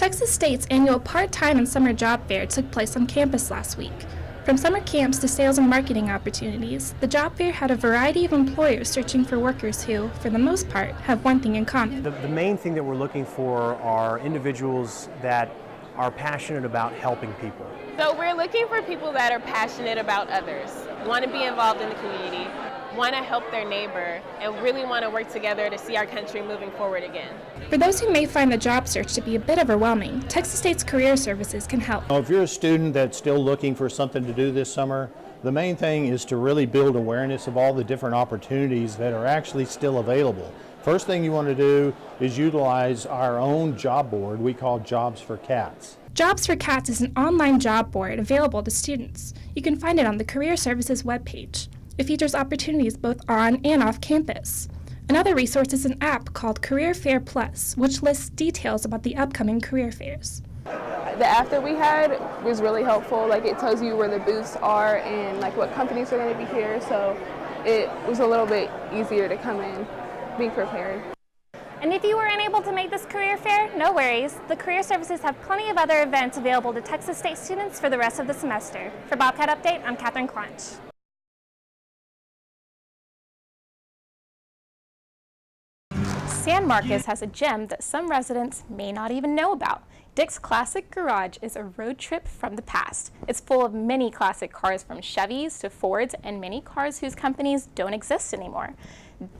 Texas State's annual part-time and summer job fair took place on campus last week. From summer camps to sales and marketing opportunities, the job fair had a variety of employers searching for workers who, for the most part, have one thing in common. The main thing that we're looking for are individuals that are passionate about helping people. So we're looking for people that are passionate about others, want to be involved in the community, want to help their neighbor, and really want to work together to see our country moving forward again. For those who may find the job search to be a bit overwhelming, Texas State's Career Services can help. If you're a student that's still looking for something to do this summer, the main thing is to really build awareness of all the different opportunities that are actually still available. First thing you want to do is utilize our own job board we call Jobs for Cats. Jobs for Cats is an online job board available to students. You can find it on the Career Services webpage. It features opportunities both on and off campus. Another resource is an app called Career Fair Plus, which lists details about the upcoming career fairs. The app that we had was really helpful. Like, it tells you where the booths are and like what companies are going to be here, so it was a little bit easier to come in being prepared. And if you were unable to make this career fair, no worries. The Career Services have plenty of other events available to Texas State students for the rest of the semester. For Bobcat Update, I'm Catherine Clunch. San Marcos has a gem that some residents may not even know about. Dick's Classic Garage is a road trip from the past. It's full of many classic cars from Chevys to Fords and many cars whose companies don't exist anymore.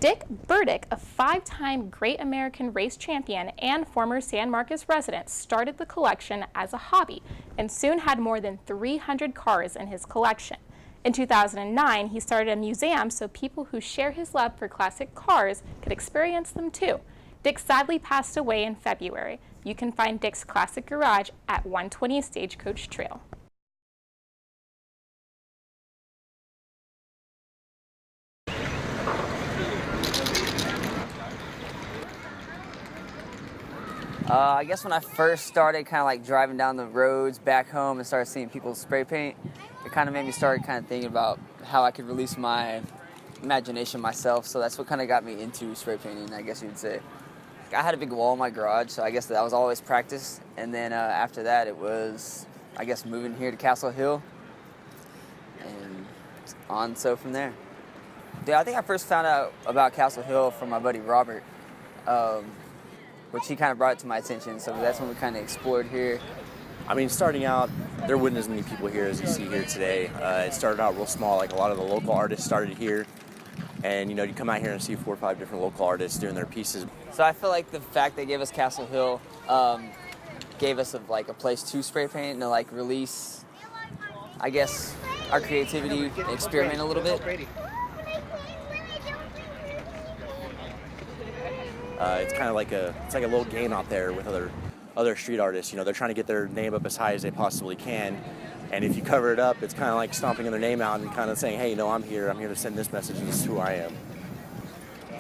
Dick Burdick, a 5-time Great American Race champion and former San Marcos resident, started the collection as a hobby and soon had more than 300 cars in his collection. In 2009, he started a museum so people who share his love for classic cars could experience them too. Dick sadly passed away in February. You can find Dick's Classic Garage at 120 Stagecoach Trail. I guess when I first started kind of like driving down the roads back home and started seeing people spray paint, it kind of made me start kind of thinking about how I could release my imagination myself. So that's what kind of got me into spray painting, I guess you'd say. I had a big wall in my garage, so I guess that was always practice. And then after that, it was, I guess, moving here to Castle Hill and on so from there. Yeah, I think I first found out about Castle Hill from my buddy Robert. Which he kind of brought to my attention, so that's when we kind of explored here. I mean, starting out, there wasn't as many people here as you see here today. It started out real small, like a lot of the local artists started here. And, you know, you come out here and see 4 or 5 different local artists doing their pieces. So I feel like the fact they gave us Castle Hill gave us a place to spray paint and to like release, I guess, our creativity and experiment a little bit. It's kind of like a little game out there with other street artists. You know, they're trying to get their name up as high as they possibly can, and if you cover it up, it's kind of like stomping their name out and kind of saying, hey, you know, I'm here to send this message, and this is who I am.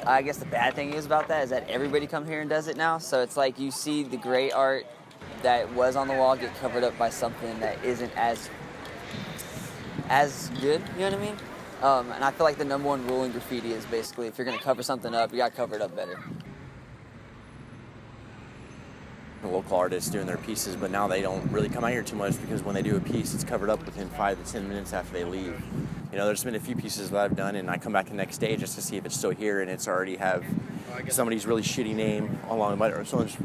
I guess the bad thing is about that is that everybody come here and does it now, so it's like you see the great art that was on the wall get covered up by something that isn't as good, you know what I mean? And I feel like the number one rule in graffiti is basically if you're going to cover something up, you got to cover it up better. Local artists doing their pieces, but now they don't really come out here too much because when they do a piece, it's covered up within 5 to 10 minutes after they leave. You know, there's been a few pieces that I've done, and I come back the next day just to see if it's still here, and it's already have somebody's really shitty name along, or someone's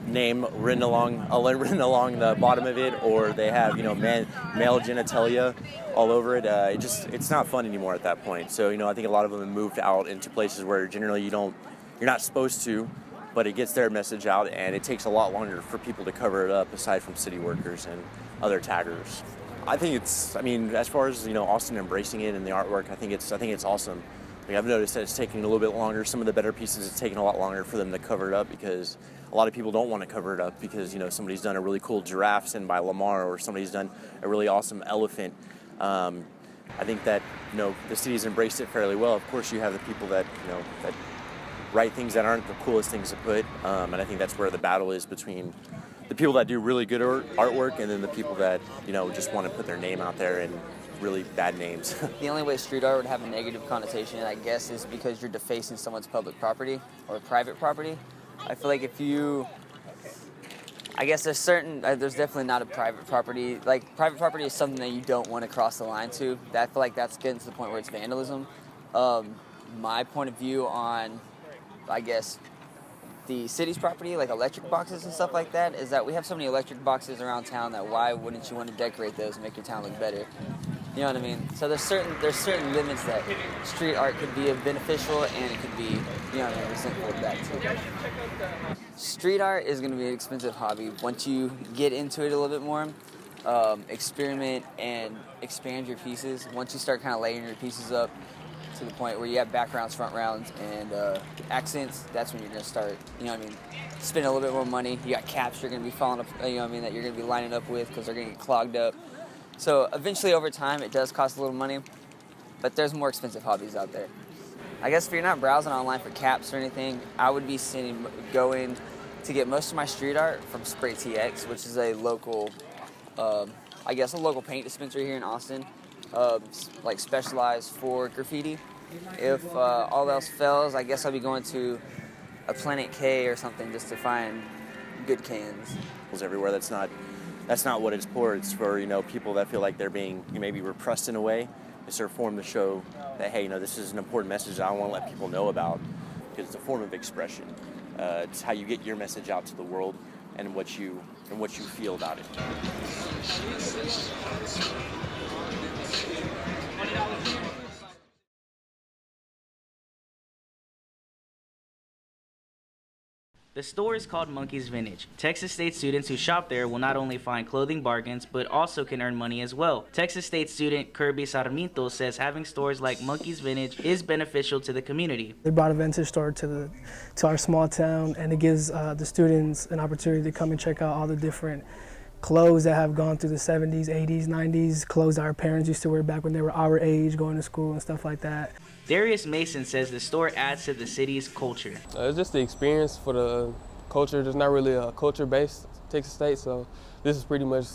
name written along the bottom of it, or they have, you know, male genitalia all over it. It's not fun anymore at that point. So, you know, I think a lot of them have moved out into places where generally you're not supposed to. But it gets their message out, and it takes a lot longer for people to cover it up aside from city workers and other taggers. I mean, as far as, you know, Austin embracing it and the artwork, I think it's awesome. Like, I've noticed that it's taking a little bit longer. Some of the better pieces, it's taking a lot longer for them to cover it up because a lot of people don't want to cover it up because, you know, somebody's done a really cool giraffe sent by Lamar, or somebody's done a really awesome elephant. I think that, you know, the city's embraced it fairly well. Of course, you have the people that, you know, that write things that aren't the coolest things to put, and I think that's where the battle is between the people that do really good artwork and then the people that, you know, just want to put their name out there and really bad names. The only way street art would have a negative connotation, I guess, is because you're defacing someone's public property or private property. I feel like if you I guess there's definitely not a private property. Like, private property is something that you don't want to cross the line to. I feel like that's getting to the point where it's vandalism. My point of view on, I guess, the city's property, like electric boxes and stuff like that, is that we have so many electric boxes around town that why wouldn't you want to decorate those and make your town look better? You know what I mean? So there's certain limits that street art could be beneficial, and it could be, you know what I mean, resentful of that too. Street art is going to be an expensive hobby. Once you get into it a little bit more, experiment and expand your pieces. Once you start kind of layering your pieces up to the point where you have backgrounds, front rounds, and accents, that's when you're going to start, you know what I mean, spending a little bit more money. You got caps you're going to be following up, you know what I mean, that you're going to be lining up with because they're going to get clogged up. So eventually over time it does cost a little money, but there's more expensive hobbies out there. I guess if you're not browsing online for caps or anything, I would be going to get most of my street art from Spray TX, which is a local, I guess a local paint dispensary here in Austin, like specialized for graffiti. If all else fails, I guess I'll be going to a Planet K or something just to find good cans. Everywhere that's not what it's for. It's for, you know, people that feel like they're being maybe repressed in a way. It's their form to show that, hey, you know, this is an important message that I want to let people know about, because it's a form of expression. It's how you get your message out to the world and what you feel about it. The store is called Monkey's Vintage. Texas State students who shop there will not only find clothing bargains, but also can earn money as well. Texas State student Kirby Sarmiento says having stores like Monkey's Vintage is beneficial to the community. They brought a vintage store to our small town, and it gives the students an opportunity to come and check out all the different clothes that have gone through the 70s, 80s, 90s, clothes that our parents used to wear back when they were our age, going to school and stuff like that. Darius Mason says the store adds to the city's culture. It's just the experience for the culture. There's not really a culture-based Texas State, so this is pretty much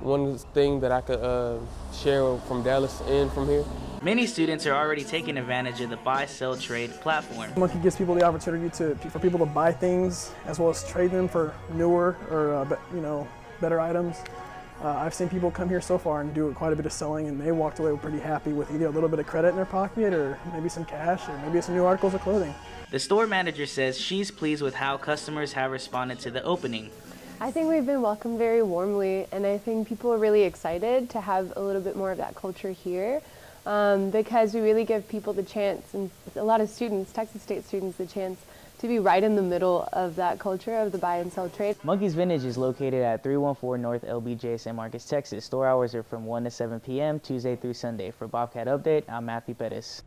one thing that I could share from Dallas and from here. Many students are already taking advantage of the buy-sell-trade platform. Monkey gives people the opportunity for people to buy things as well as trade them for newer or better items. I've seen people come here so far and do quite a bit of selling, and they walked away pretty happy with either a little bit of credit in their pocket or maybe some cash or maybe some new articles of clothing. The store manager says she's pleased with how customers have responded to the opening. I think we've been welcomed very warmly, and I think people are really excited to have a little bit more of that culture here because we really give people the chance, and a lot of students, Texas State students, the chance to be right in the middle of that culture of the buy and sell trade. Monkey's Vintage is located at 314 North LBJ, San Marcos, Texas. Store hours are from 1 to 7 p.m. Tuesday through Sunday. For Bobcat Update, I'm Matthew Pettis.